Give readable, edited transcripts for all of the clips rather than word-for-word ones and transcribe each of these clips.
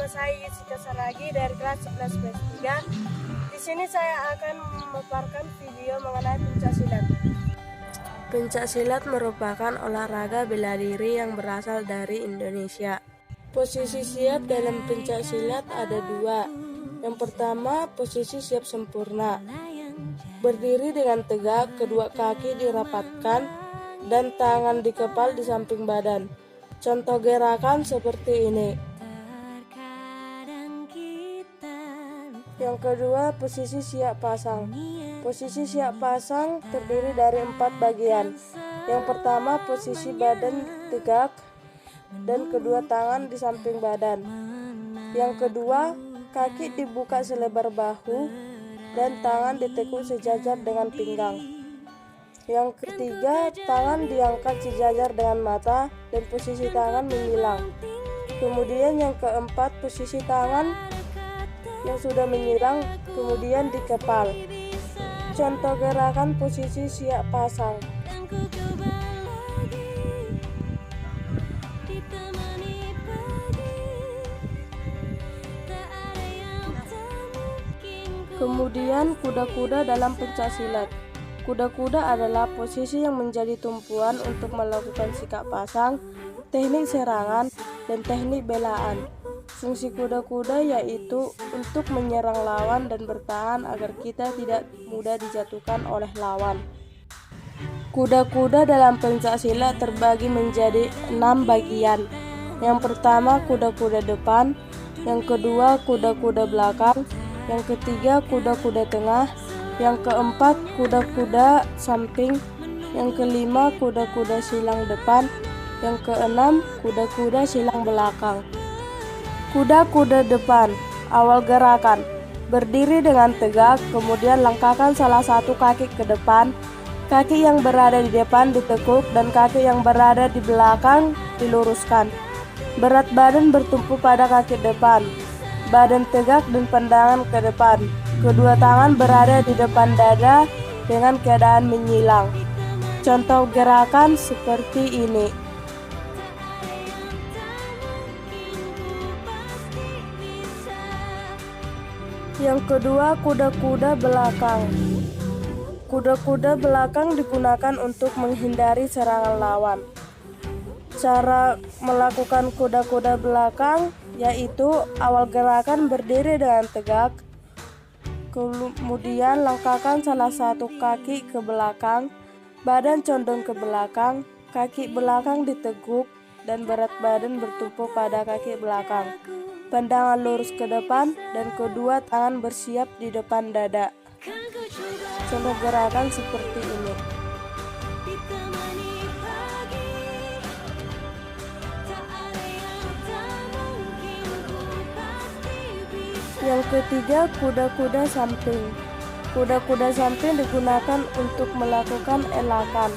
Nama saya Jessica Saragi dari kelas 11 PS3. Di sini saya akan memaparkan video mengenai pencaksilat. Pencaksilat merupakan olahraga bela diri yang berasal dari Indonesia. Posisi siap dalam pencaksilat ada dua. Yang pertama, posisi siap sempurna. Berdiri dengan tegak, kedua kaki dirapatkan, dan tangan dikepal di samping badan. Contoh gerakan seperti ini. Yang kedua, posisi siap pasang. Posisi siap pasang terdiri dari 4 bagian. Yang pertama, posisi badan tegak dan kedua tangan di samping badan. Yang kedua, kaki dibuka selebar bahu dan tangan ditekuk sejajar dengan pinggang. Yang ketiga, tangan diangkat sejajar dengan mata dan posisi tangan menyilang. Kemudian yang keempat, posisi tangan yang sudah menyilang kemudian dikepal. Contoh gerakan posisi siap pasang. Kemudian kuda-kuda dalam pencaksilat. Kuda-kuda adalah posisi yang menjadi tumpuan untuk melakukan sikap pasang, teknik serangan, dan teknik belaan. Fungsi kuda-kuda yaitu untuk menyerang lawan dan bertahan agar kita tidak mudah dijatuhkan oleh lawan. Kuda-kuda dalam pencaksilat terbagi menjadi 6 bagian. Yang pertama, kuda-kuda depan. Yang kedua, kuda-kuda belakang. Yang ketiga, kuda-kuda tengah. Yang keempat, kuda-kuda samping. Yang kelima, kuda-kuda silang depan. Yang keenam, kuda-kuda silang belakang. Kuda-kuda depan. Awal gerakan. Berdiri dengan tegak, kemudian langkahkan salah satu kaki ke depan. Kaki yang berada di depan ditekuk dan kaki yang berada di belakang diluruskan. Berat badan bertumpu pada kaki depan. Badan tegak dan pandangan ke depan. Kedua tangan berada di depan dada dengan keadaan menyilang. Contoh gerakan seperti ini. Yang kedua, kuda-kuda belakang. Kuda-kuda belakang digunakan untuk menghindari serangan lawan. Cara melakukan kuda-kuda belakang yaitu awal gerakan berdiri dengan tegak, kemudian langkahkan salah satu kaki ke belakang, badan condong ke belakang, kaki belakang diteguk, dan berat badan bertumpu pada kaki belakang. Pandangan lurus ke depan dan kedua tangan bersiap di depan dada. Contoh gerakan seperti ini. Yang ketiga, kuda-kuda samping. Kuda-kuda samping digunakan untuk melakukan elakan.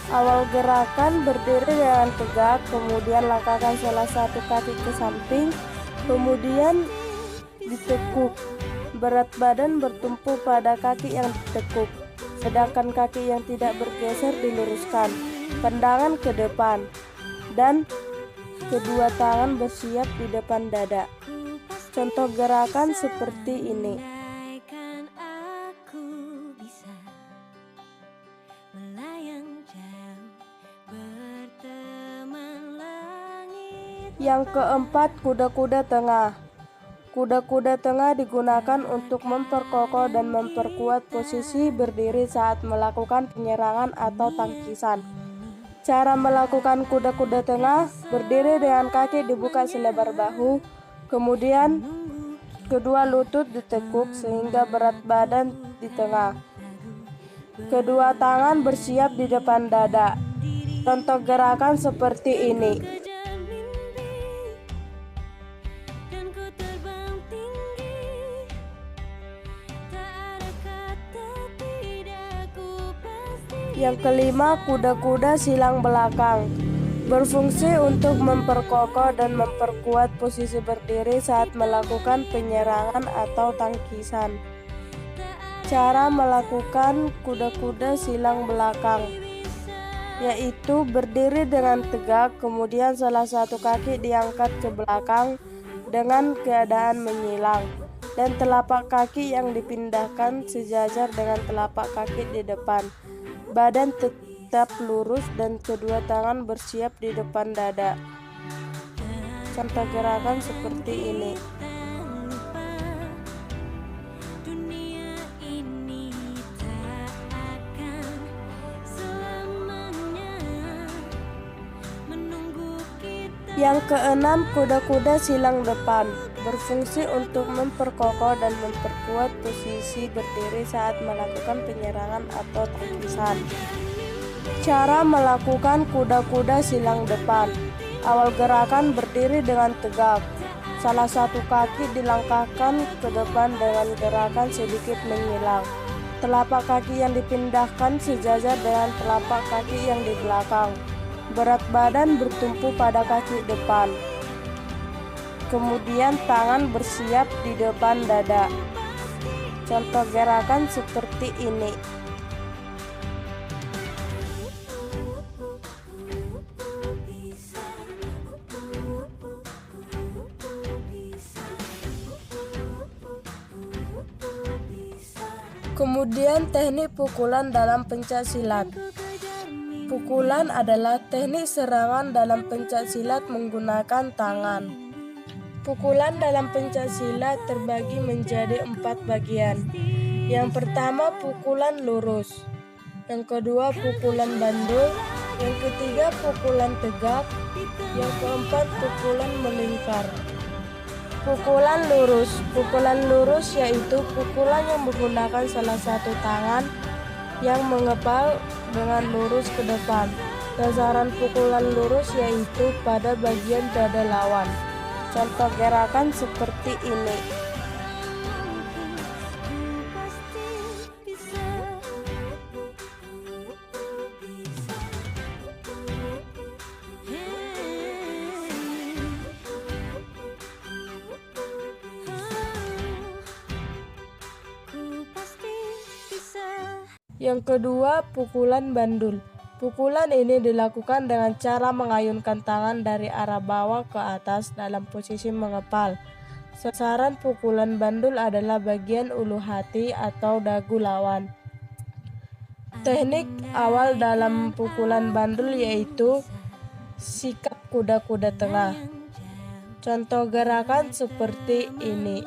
Awal gerakan berdiri dengan tegak, kemudian langkahkan salah satu kaki ke samping, kemudian ditekuk. Berat badan bertumpu pada kaki yang ditekuk, sedangkan kaki yang tidak bergeser diluruskan. Pandangan ke depan, dan kedua tangan bersiap di depan dada. Contoh gerakan seperti ini. Yang keempat, kuda-kuda tengah. Kuda-kuda tengah digunakan untuk memperkokoh dan memperkuat posisi berdiri saat melakukan penyerangan atau tangkisan. Cara melakukan kuda-kuda tengah, berdiri dengan kaki dibuka selebar bahu, kemudian kedua lutut ditekuk sehingga berat badan di tengah. Kedua tangan bersiap di depan dada. Contoh gerakan seperti ini. Yang kelima, kuda-kuda silang belakang. Berfungsi untuk memperkokoh dan memperkuat posisi berdiri saat melakukan penyerangan atau tangkisan. Cara melakukan kuda-kuda silang belakang yaitu berdiri dengan tegak, kemudian salah satu kaki diangkat ke belakang, dengan keadaan menyilang, dan telapak kaki yang dipindahkan sejajar dengan telapak kaki di depan. Badan tetap lurus dan kedua tangan bersiap di depan dada. Contoh gerakan seperti ini. Yang keenam, kuda-kuda silang depan, berfungsi untuk memperkokoh dan memperkuat posisi berdiri saat melakukan penyerangan atau tangkisan. Cara melakukan kuda-kuda silang depan. Awal gerakan berdiri dengan tegak. Salah satu kaki dilangkahkan ke depan dengan gerakan sedikit menyilang. Telapak kaki yang dipindahkan sejajar dengan telapak kaki yang di belakang. Berat badan bertumpu pada kaki depan. Kemudian tangan bersiap di depan dada. Contoh gerakan seperti ini. Kemudian teknik pukulan dalam pencak silat. Pukulan adalah teknik serangan dalam pencak silat menggunakan tangan. Pukulan dalam pencak silat terbagi menjadi 4 bagian. Yang pertama, pukulan lurus. Yang kedua, pukulan bandul. Yang ketiga, pukulan tegak. Yang keempat, pukulan melingkar. Pukulan lurus. Pukulan lurus yaitu pukulan yang menggunakan salah satu tangan yang mengepal dengan lurus ke depan. Sasaran pukulan lurus yaitu pada bagian dada lawan. Contoh gerakan seperti ini. Yang kedua, pukulan bandul. Pukulan ini dilakukan dengan cara mengayunkan tangan dari arah bawah ke atas dalam posisi mengepal. Sasaran pukulan bandul adalah bagian ulu hati atau dagu lawan. Teknik awal dalam pukulan bandul yaitu sikap kuda-kuda tengah. Contoh gerakan seperti ini.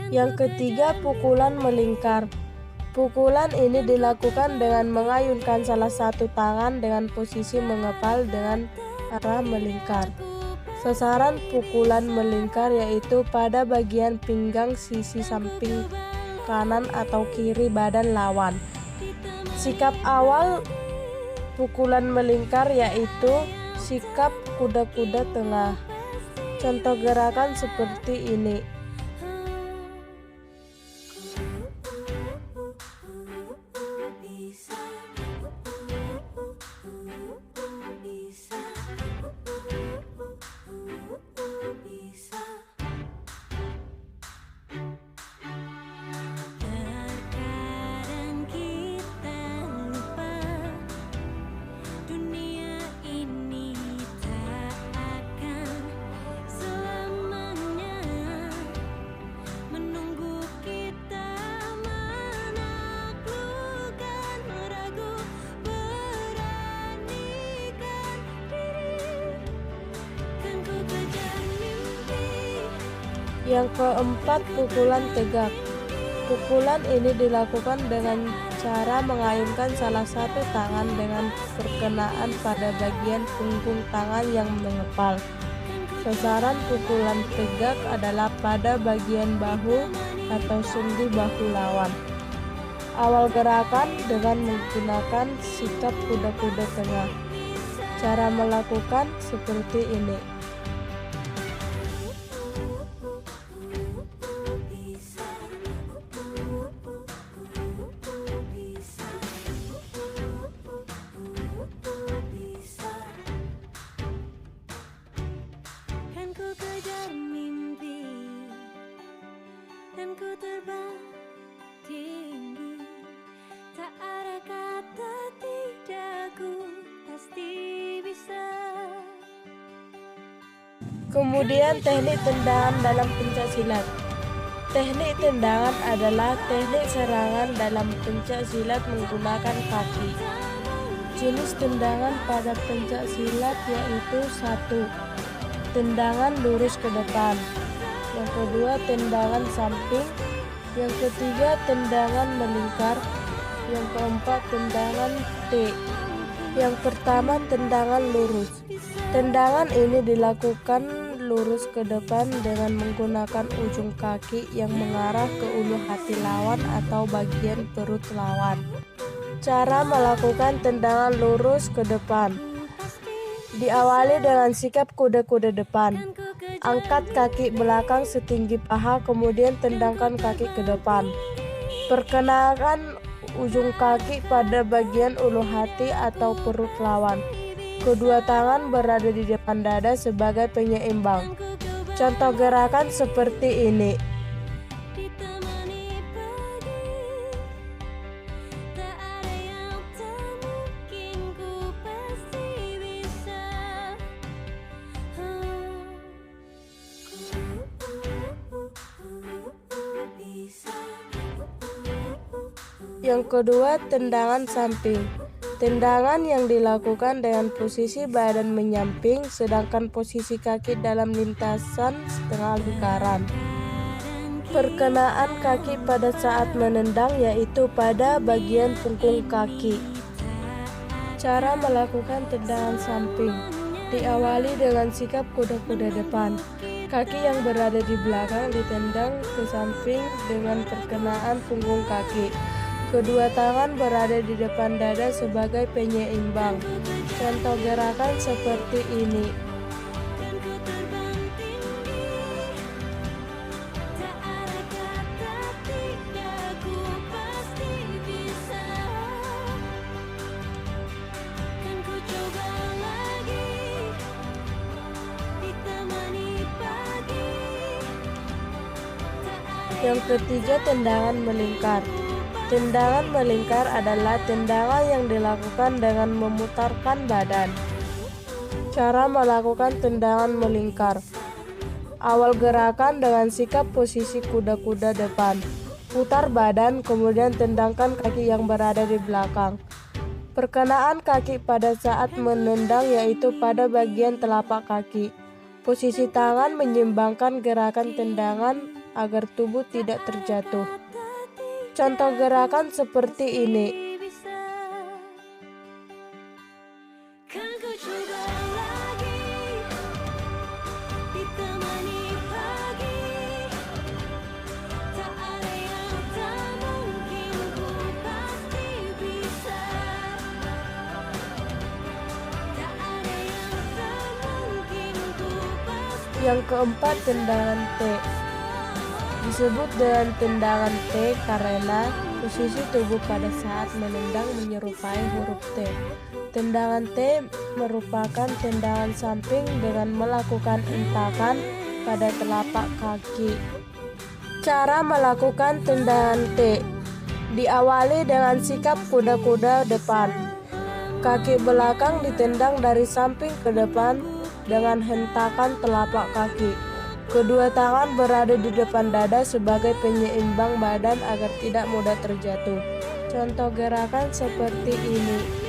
Yang ketiga, pukulan melingkar. Pukulan ini dilakukan dengan mengayunkan salah satu tangan dengan posisi mengepal dengan arah melingkar. Sasaran pukulan melingkar yaitu pada bagian pinggang sisi samping kanan atau kiri badan lawan. Sikap awal pukulan melingkar yaitu sikap kuda-kuda tengah. Contoh gerakan seperti ini. Yang keempat, pukulan tegak. Pukulan ini dilakukan dengan cara mengayunkan salah satu tangan dengan perkenaan pada bagian punggung tangan yang mengepal. Sasaran pukulan tegak adalah pada bagian bahu atau sendi bahu lawan. Awal gerakan dengan menggunakan sikap kuda-kuda tengah. Cara melakukan seperti ini. kejar mimpi dan ku terbang tinggi. Tak ada kata tidak, ku pasti bisa. Kemudian teknik tendangan dalam pencaksilat. Teknik tendangan adalah teknik serangan dalam pencaksilat menggunakan kaki. Jenis tendangan pada pencaksilat yaitu 1. Tendangan lurus ke depan. Yang kedua, tendangan samping. Yang ketiga, tendangan melingkar. Yang keempat, tendangan T. Yang pertama, tendangan lurus. Tendangan ini dilakukan lurus ke depan dengan menggunakan ujung kaki yang mengarah ke ulu hati lawan atau bagian perut lawan. Cara melakukan tendangan lurus ke depan. Diawali dengan sikap kuda-kuda depan. Angkat kaki belakang setinggi paha, kemudian tendangkan kaki ke depan. Perkenalkan ujung kaki pada bagian ulu hati atau perut lawan. Kedua tangan berada di depan dada sebagai penyeimbang. Contoh gerakan seperti ini. Yang kedua, tendangan samping. Tendangan yang dilakukan dengan posisi badan menyamping, sedangkan posisi kaki dalam lintasan setengah lingkaran. Perkenaan kaki pada saat menendang yaitu pada bagian punggung kaki. Cara melakukan tendangan samping. Diawali dengan sikap kuda-kuda depan. Kaki yang berada di belakang ditendang ke samping dengan perkenaan punggung kaki. Kedua tangan berada di depan dada sebagai penyeimbang. Contoh gerakan seperti ini. Yang ketiga, tendangan melingkar. Tendangan melingkar adalah tendangan yang dilakukan dengan memutarkan badan. Cara melakukan tendangan melingkar. Awal gerakan dengan sikap posisi kuda-kuda depan. Putar badan, kemudian tendangkan kaki yang berada di belakang. Perkenaan kaki pada saat menendang yaitu pada bagian telapak kaki. Posisi tangan menyeimbangkan gerakan tendangan agar tubuh tidak terjatuh. Contoh gerakan seperti ini. Yang keempat, tendangan T. Disebut dengan tendangan T karena posisi tubuh pada saat menendang menyerupai huruf T. Tendangan T merupakan tendangan samping dengan melakukan entakan pada telapak kaki. Cara melakukan tendangan T. Diawali dengan sikap kuda-kuda depan. Kaki belakang ditendang dari samping ke depan dengan hentakan telapak kaki. Kedua tangan berada di depan dada sebagai penyeimbang badan agar tidak mudah terjatuh. Contoh gerakan seperti ini.